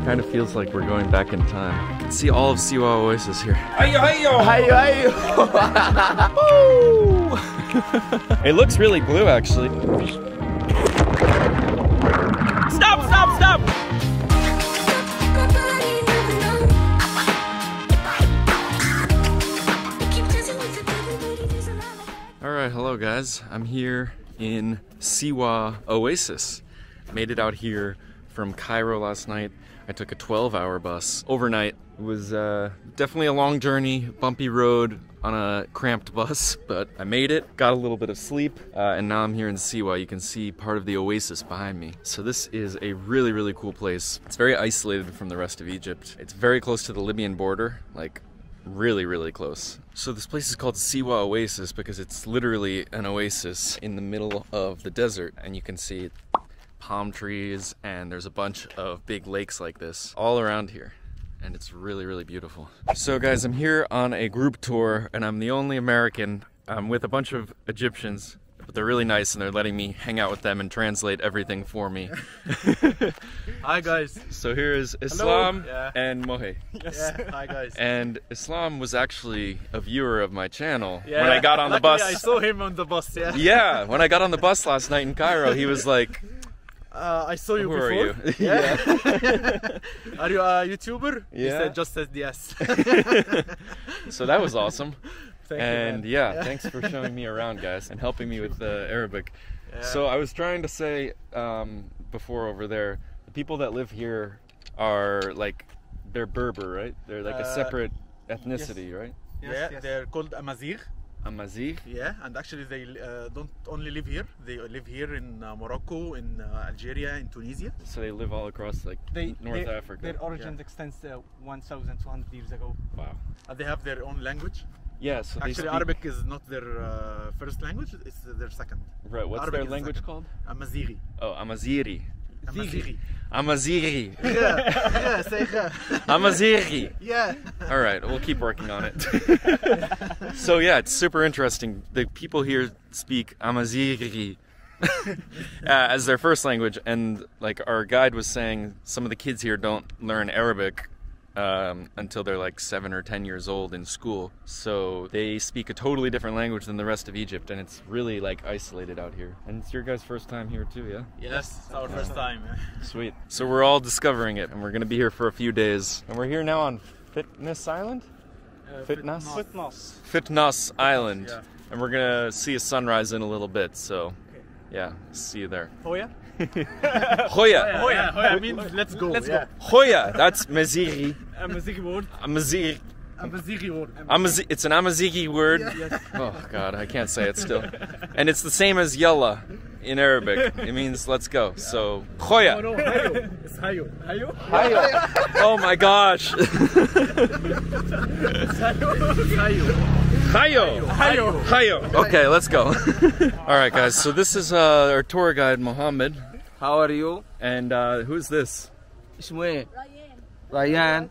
Kind of feels like we're going back in time. You can see all of Siwa Oasis here. Hayo, hayo! Hayo, hayo! It looks really blue, actually. Stop, stop, stop! Alright, hello guys. I'm here in Siwa Oasis. Made it out here from Cairo last night. I took a 12-hour bus overnight. It was definitely a long journey, bumpy road on a cramped bus, but I made it, got a little bit of sleep, and now I'm here in Siwa. You can see part of the oasis behind me. So this is a really, really cool place. It's very isolated from the rest of Egypt. It's very close to the Libyan border, like really, really close. So this place is called Siwa Oasis because it's literally an oasis in the middle of the desert, and you can see palm trees, and there's a bunch of big lakes like this all around here, and it's really, really beautiful. So guys, I'm here on a group tour, and I'm the only American. I'm with a bunch of Egyptians, but they're really nice, and they're letting me hang out with them and translate everything for me. Hi guys. So here is Islam Yeah. and Mohe. Yes. Yeah. Hi guys. And Islam was actually a viewer of my channel Yeah. when I got on the bus. I saw him on the bus. Yeah. Yeah, when I got on the bus last night in Cairo, he was like, I saw you who before. are you? Yeah. Are you a YouTuber? He Yeah. just said yes. So that was awesome. Thank And you, yeah, thanks for showing me around, guys, and helping me with the Arabic. Yeah. So I was trying to say before over there, the people that live here are like, they're Berber, right? They're like a separate ethnicity, right? Yes, they're called Amazigh. Amazigh? Yeah, and actually they don't only live here. They live here in Morocco, in Algeria, in Tunisia. So they live all across like North Africa. Their origin extends 1,200 years ago. Wow. They have their own language. Yeah, so they Actually, speak... Arabic is not their first language; it's their second. Right, what's Arabic their is language second. called? Amazighi. Oh, Amazighi. Amazighi. Amazighi. Yeah, say Amazighi. yeah. All right, we'll keep working on it. So yeah, it's super interesting. The people here speak Amazighi as their first language, and like our guide was saying, some of the kids here don't learn Arabic until they're like 7 or 10 years old in school. So they speak a totally different language than the rest of Egypt, and it's really like isolated out here. And it's your guys' first time here too, yeah? Yes, it's our first time. Sweet. So we're all discovering it, and we're gonna be here for a few days. And we're here now on Fitness Island? Fitness? Fitness Island. Yeah. And we're gonna see a sunrise in a little bit, so yeah, see you there. Hoya? Hoya! Hoya means let's go. Let's go. Hoya! That's Mazighi. Amazighi word. Amazighi. Amazighi word. It's an Amazighi word. Yes. Oh god, I can't say it still. And it's the same as Yalla in Arabic. It means let's go. So Hoya. No, hayo. It's hayo. Hayo? Hayo. Oh my gosh. Hayo. Hayo. Hayo. Okay, let's go. All right, guys. So this is our tour guide, Mohammed. How are you? And who's this? اسمه ايه؟ Ryan.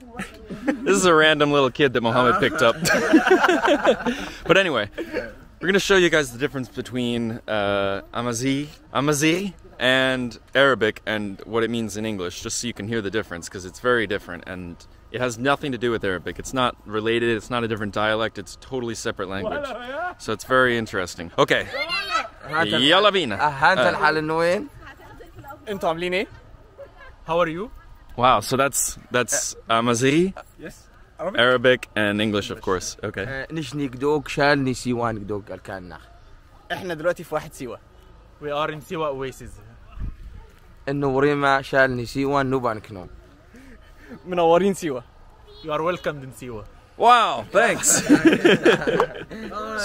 This is a random little kid that Mohammed picked up. But anyway, we're gonna show you guys the difference between Amazigh and Arabic and what it means in English, just so you can hear the difference, because it's very different and it has nothing to do with Arabic. It's not related, it's not a different dialect, it's a totally separate language. So it's very interesting. Okay. Yalla bina. هذا الحال انه وين؟ انتوا عاملين ايه؟ How are you? Wow, so that's Amazigh, Yes. Arabic, and English, of course. Okay. نشني قدوك شالني سيوان قدوك الكان احنا دلوقتي في واحد سيوة. We are in Siwa Oasis. انه وريما شالني سيوان نوبان كنون. منورين سيوة. You are welcomed in Siwa. Wow, thanks.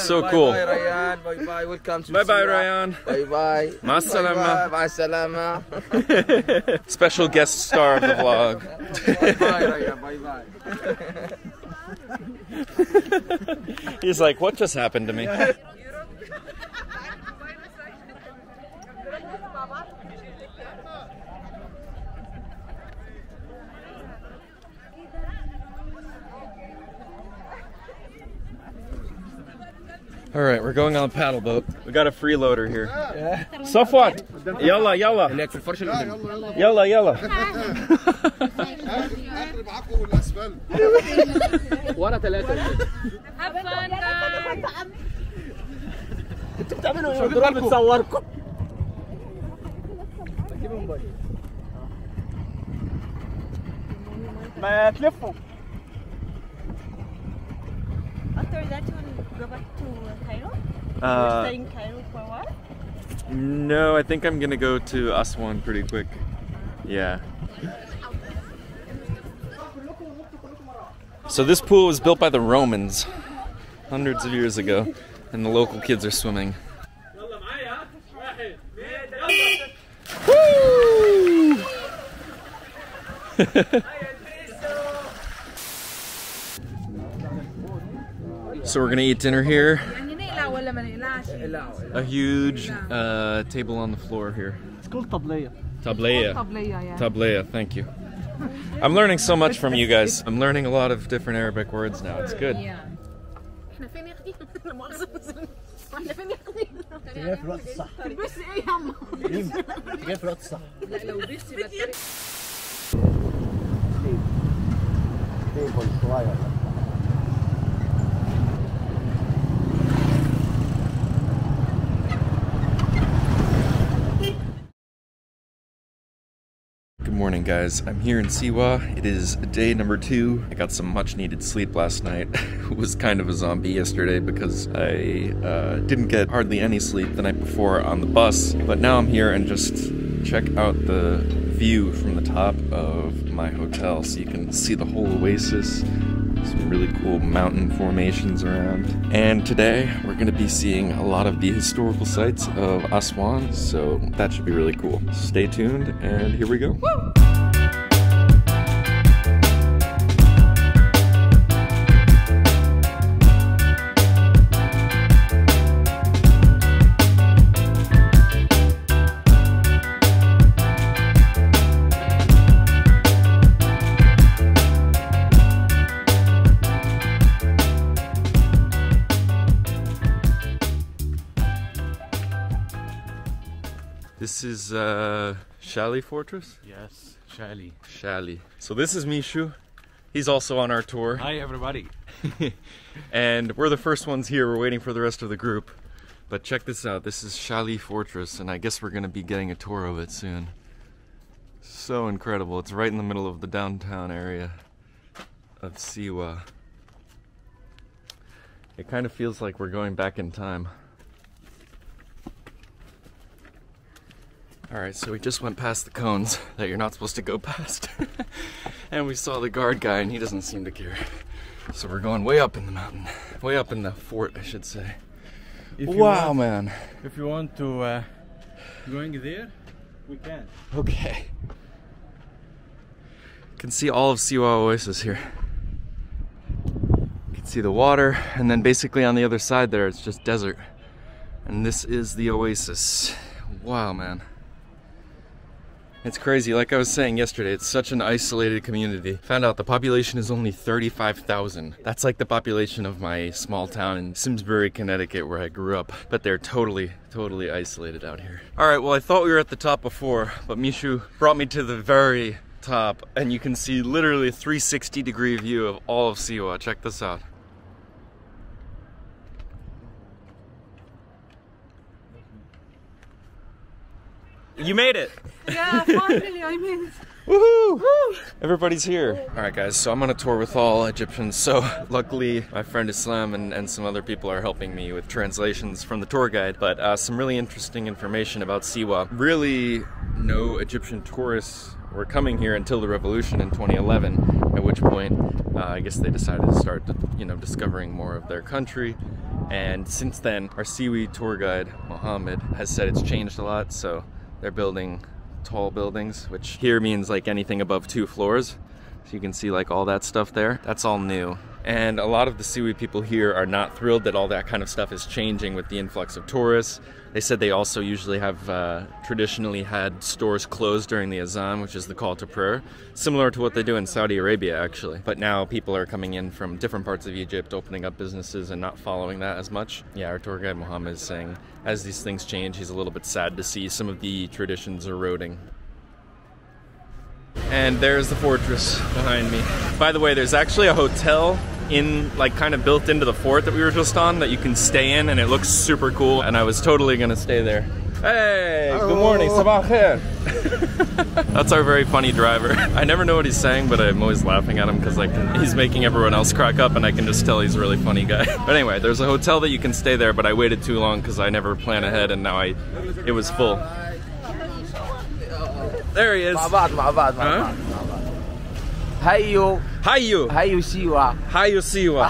So cool. Bye bye Ryan. Bye bye. Welcome to Bye bye, Siwa. Ryan. Bye bye. Ma salama. Bye salama. Special guest star of the vlog. Bye bye Ryan. Bye bye. He's like, what just happened to me? All right, we're going on a paddle boat. We got a freeloader here. Safwan, yalla yalla. Yalla yalla. وانا ثلاثة. انتوا بتعملوا ايه؟ الدرون بتصوركم. ما تلفوا. After that, you will go back to Cairo? Stay in Cairo for a while? No, I think I'm gonna go to Aswan pretty quick. Yeah. So this pool was built by the Romans hundreds of years ago, and the local kids are swimming. Woo! So we're gonna eat dinner here. A huge table on the floor here. It's called طبلية. Tableya. Tableya, thank you. I'm learning so much from you guys. I'm learning a lot of different Arabic words now. It's good. Good morning, guys. I'm here in Siwa. It is day number 2. I got some much needed sleep last night. I was kind of a zombie yesterday because I didn't get hardly any sleep the night before on the bus. But now I'm here and just check out the view from the top of my hotel so you can see the whole oasis. Some really cool mountain formations around. And today we're going to be seeing a lot of the historical sites of Aswan, so that should be really cool. Stay tuned, and here we go. Woo! This is Shali Fortress? Yes, Shali. Shali. So this is Mishu. He's also on our tour. Hi, everybody. And we're the first ones here. We're waiting for the rest of the group. But check this out. This is Shali Fortress, and I guess we're going to be getting a tour of it soon. So incredible. It's right in the middle of the downtown area of Siwa. It kind of feels like we're going back in time. Alright, so we just went past the cones that you're not supposed to go past. And we saw the guard guy and he doesn't seem to care. So we're going way up in the mountain. Way up in the fort, I should say. Wow, man. If you want to going there, we can. Okay. You can see all of Siwa Oasis here. You can see the water, and then basically on the other side there it's just desert. And this is the oasis. Wow, man. It's crazy, like I was saying yesterday, it's such an isolated community. Found out the population is only 35,000. That's like the population of my small town in Simsbury, Connecticut, where I grew up. But they're totally isolated out here. Alright, well I thought we were at the top before, but Mishu brought me to the very top, and you can see literally a 360-degree view of all of Siwa. Check this out. You made it! Yeah, finally I made it. Woohoo! Woo! Everybody's here. Alright guys, so I'm on a tour with all Egyptians, so luckily my friend Islam and some other people are helping me with translations from the tour guide, but some really interesting information about Siwa. Really, no Egyptian tourists were coming here until the revolution in 2011, at which point I guess they decided to start, discovering more of their country. And since then, our Siwi tour guide, Mohammed, has said it's changed a lot, so they're building tall buildings, which here means like anything above 2 floors. So you can see like all that stuff there. That's all new. And a lot of the Siwi people here are not thrilled that all that kind of stuff is changing with the influx of tourists. They said they also usually have traditionally had stores closed during the Azan, which is the call to prayer, similar to what they do in Saudi Arabia actually. But now people are coming in from different parts of Egypt, opening up businesses and not following that as much. Yeah, our tour guide Mohammed is saying as these things change, he's a little bit sad to see some of the traditions eroding. And there's the fortress behind me. By the way, there's actually a hotel in, like, kind of built into the fort that we were just on that you can stay in, and it looks super cool, and I was totally gonna stay there. Hey, good morning, sabah khair. That's our very funny driver. I never know what he's saying, but I'm always laughing at him because he's making everyone else crack up, and I can just tell he's a really funny guy. But anyway, there's a hotel that you can stay there, but I waited too long because I never plan ahead, and now it was full. There he is. Huh? Hayo. Hayo. Hayo Siwa. Hayo Siwa.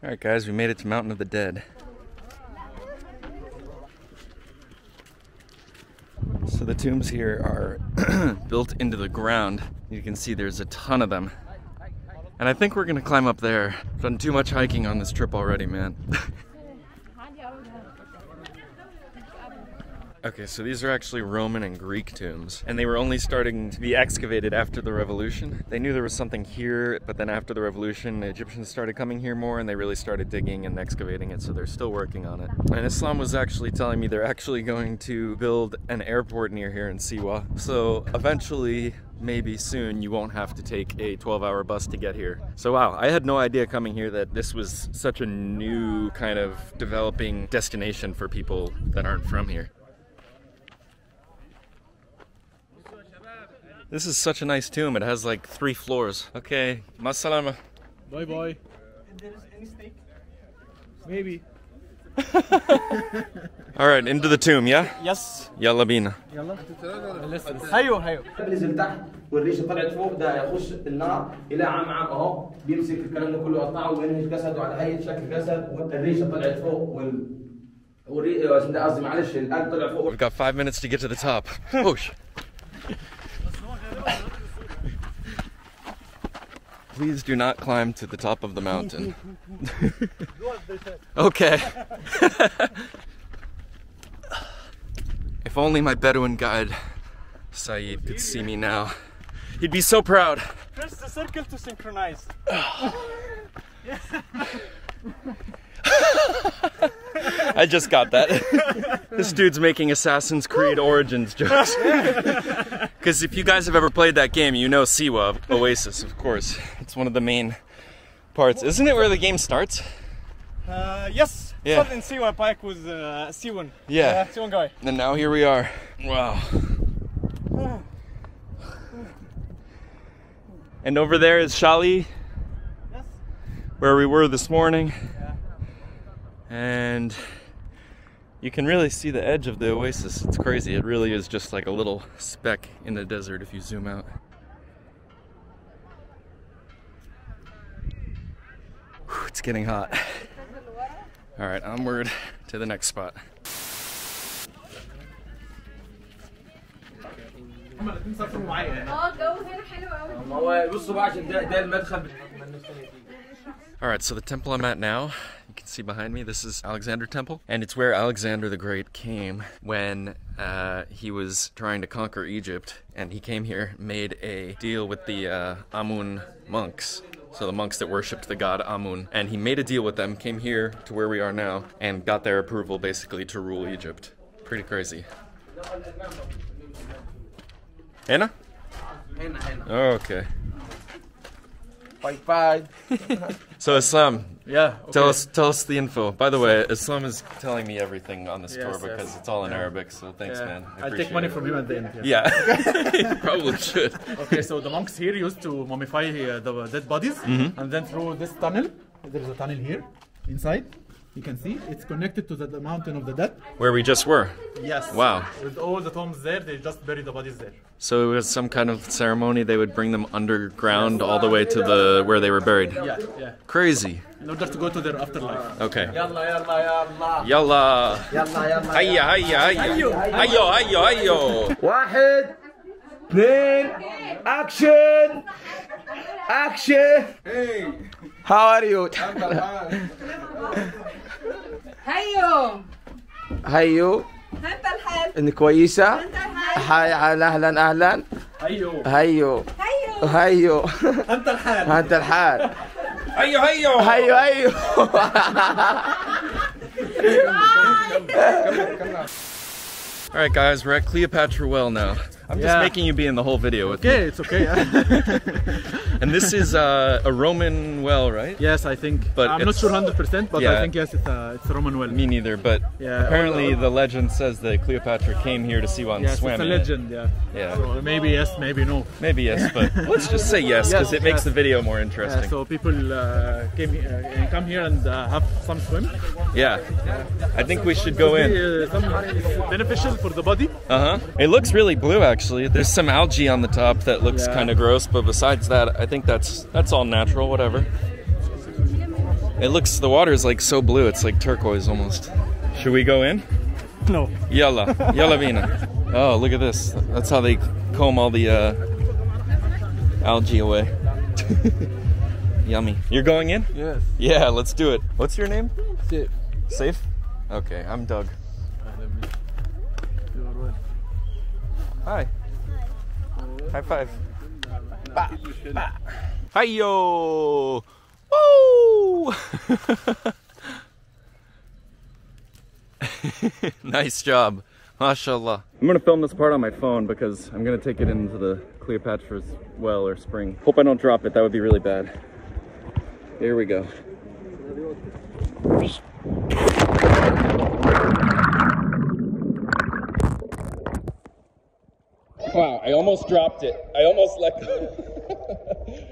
Alright guys, we made it to Mountain of the Dead. So the tombs here are built into the ground. You can see there's a ton of them. And I think we're gonna climb up there. I've done too much hiking on this trip already, man. Okay, so these are actually Roman and Greek tombs, and they were only starting to be excavated after the revolution. They knew there was something here, but then after the revolution, the Egyptians started coming here more, and they really started digging and excavating it, so they're still working on it. And Islam was actually telling me they're actually going to build an airport near here in Siwa, so eventually, maybe soon, you won't have to take a 12-hour bus to get here. So wow, I had no idea coming here that this was such a new kind of developing destination for people that aren't from here. This is such a nice tomb. It has like 3 floors. Okay, ma salama. Bye bye. There is any steak? Maybe. All right, into the tomb, yeah? Yes. Yalla bina. يلا. هيو هيو. نزل تحت والريشه طلعت فوق ده يخش النار يلاقي عم اهو بيمسك الكلام ده كله يقطعه وينهج جسده على هيئه شكل جسد والريشه طلعت فوق قصدي معلش القلب طلع فوق. We've got 5 minutes to get to the top. Oh shit. Please do not climb to the top of the mountain. Okay. If only my Bedouin guide, Saeed, could see me now. He'd be so proud. Press the circle to synchronize. I just got that. This dude's making Assassin's Creed Origins jokes. Because if you guys have ever played that game, you know Siwa Oasis, of course. It's one of the main parts. Isn't it where the game starts? Yes. Yeah. Started in Siwa Pike with Siwan. Yeah. Siwan guy. And now here we are. Wow. And over there is Shali, Yes. where we were this morning. Yeah. And you can really see the edge of the oasis. It's crazy. It really is just like a little speck in the desert if you zoom out. Whew, it's getting hot. All right, onward to the next spot. Alright, so the temple I'm at now, you can see behind me, this is Alexander Temple. And it's where Alexander the Great came when he was trying to conquer Egypt. And he came here, made a deal with the Amun monks. So the monks that worshipped the god Amun. And he made a deal with them, came here to where we are now, and got their approval basically to rule Egypt. Pretty crazy. Hena? Okay. Bye. So Islam, Yeah. tell us the info. By the way, Islam is telling me everything on this tour because it's all in Arabic. So thanks, man. I I'll take money from you at the end. Yeah, you probably should. Okay, so the monks here used to mummify the dead bodies, and then through this tunnel, there's a tunnel here inside. You can see it's connected to the mountain of the dead. Where we just were. Yes. Wow. With all the tombs there, they just bury the bodies there. So it was some kind of ceremony. They would bring them underground all the way to the where they were buried. Yeah. Crazy. In order to go to their afterlife. Okay. يلا Yalla. يلا Hayya, hayya, hayya. Ayo, ayo, ayo. 1 2 اكشن Action! Hey! How are you? هيو هيو انت الحال انك كويسة؟ انت الحال هاي اهلا اهلا هيو هيو هيو هيو انت الحال انت الحال هيو هيو هيو هيو Alright guys, we're at Cleopatra Well now. I'm just Yeah. making you be in the whole video with Okay, me. it's okay. And this is a Roman well, right? Yes, I think. But I'm not it's- sure 100%, but Yeah. I think yes, it's a Roman well. Me neither, but Yeah, apparently the legend says that Cleopatra came here to Siwa and Yes, swam it's a in it. legend. Yeah. Yeah. So maybe yes, maybe no. Maybe yes, but let's just say yes because Yes, it makes yes. the video more Yeah, interesting. so people come here and have some swim. Yeah. I think we should go in. Some it's beneficial for the body. It looks really blue actually. There's some algae on the top that looks Yeah. kind of gross, but besides that, I think that's all natural, whatever. It looks, the water is like so blue, it's like turquoise almost. Should we go in? No. Yalla. Yalla vina. Oh, look at this. That's how they comb all the algae away. Yummy. You're going in? Yes. Yeah, let's do it. What's your name? Safe. Safe? Okay, I'm Doug. Hi. High five. Bah. Bah. Hi-yo! Woo! Nice job. MashaAllah. I'm gonna film this part on my phone because I'm gonna take it into the Cleopatra's well or spring. Hope I don't drop it, that would be really bad. Here we go. Wow, I almost dropped it. I almost let go.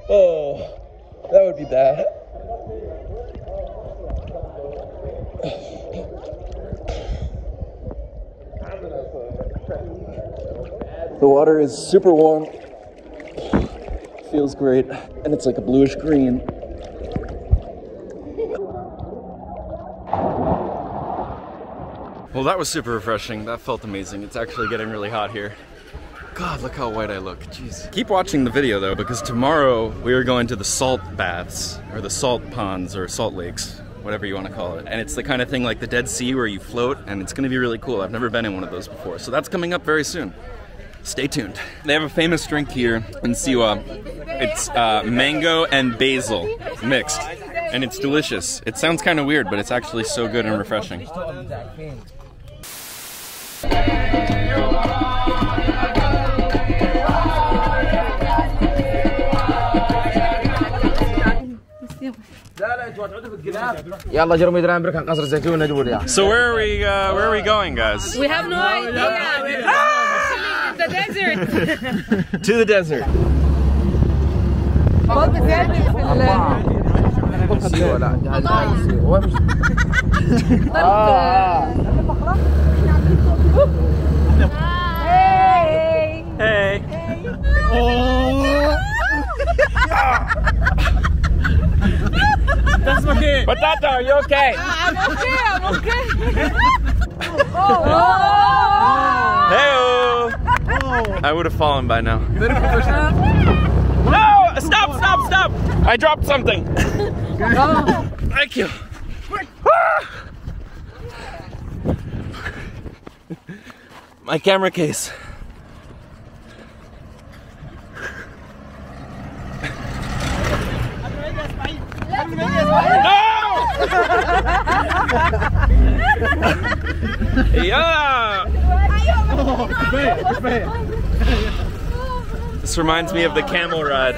Oh, that would be bad. The water is super warm. Feels great. And it's like a bluish green. Well, that was super refreshing. That felt amazing. It's actually getting really hot here. God, look how white I look. Jeez. Keep watching the video though, because tomorrow we are going to the salt baths, or the salt ponds, or salt lakes, whatever you want to call it. And it's the kind of thing like the Dead Sea where you float, and it's going to be really cool. I've never been in one of those before, so that's coming up very soon. Stay tuned. They have a famous drink here in Siwa. It's mango and basil mixed, and it's delicious. It sounds kind of weird, but it's actually so good and refreshing. يلا جرموا يدران بركان قصر الزيتون ندور يا. So where are we going, guys? We have no idea. We're in the desert. To the desert. Hey. That's okay. Potato, are you okay? I'm okay. Hey-o. I would have fallen by now. No! Stop! I dropped something. Thank you. My camera case. Yeah! This reminds me of the camel ride.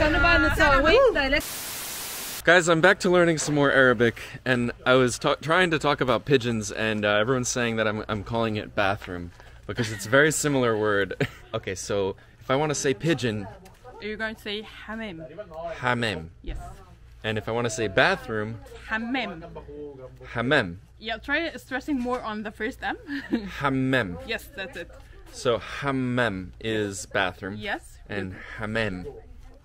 Guys, I'm back to learning some more Arabic, and I was trying to talk about pigeons, and everyone's saying that I'm calling it bathroom, because it's a very similar word. Okay, so if I want to say pigeon, You're going to say hammam. hamem. Yes. And if I want to say bathroom, Hammam. hamem. Yeah, try stressing more on the first M. Hamem. Yes, that's it. So hamem is bathroom. Yes. And hamem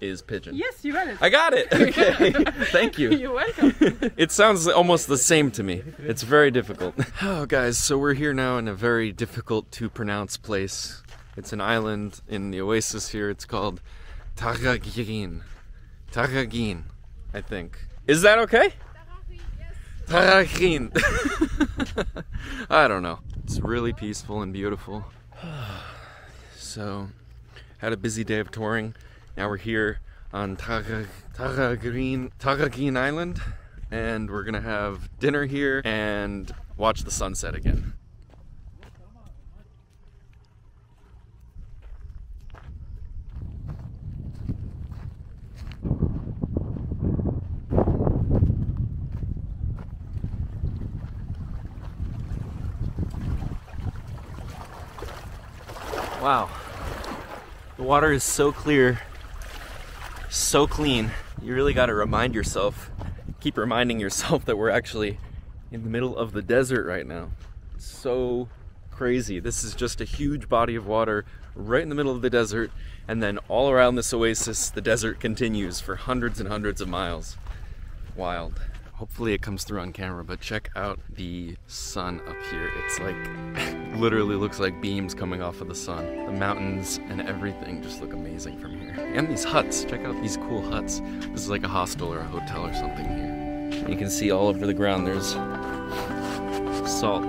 is pigeon. Yes, you got it. I got it! Okay, thank you. You're welcome. It sounds almost the same to me. It's very difficult. Oh, guys, so we're here now in a very difficult to pronounce place. It's an island in the oasis here. It's called Tagagirin. Tagagin, I think. Is that okay? Tagagin. I don't know. It's really peaceful and beautiful. So, had a busy day of touring. Now we're here on Tagagin Island, and we're gonna have dinner here and watch the sunset again. Wow, the water is so clear, so clean. You really got to remind yourself, keep reminding yourself that we're actually in the middle of the desert right now. It's so crazy. This is just a huge body of water right in the middle of the desert, and then all around this oasis, the desert continues for hundreds and hundreds of miles. Wild. Hopefully it comes through on camera, but check out the sun up here. It's like, literally looks like beams coming off of the sun. The mountains and everything just look amazing from here. And these huts, check out these cool huts. This is like a hostel or a hotel or something here. And you can see all over the ground there's salt.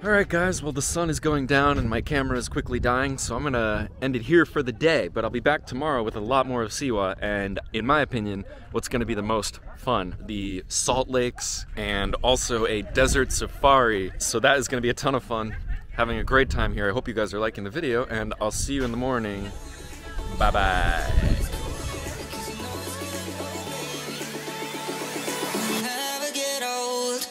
Alright guys, well the sun is going down and my camera is quickly dying, so I'm gonna end it here for the day, but I'll be back tomorrow with a lot more of Siwa, and in my opinion, what's gonna be the most fun, the salt lakes and also a desert safari. So that is gonna be a ton of fun, having a great time here. I hope you guys are liking the video, and I'll see you in the morning. Bye bye. Never get old.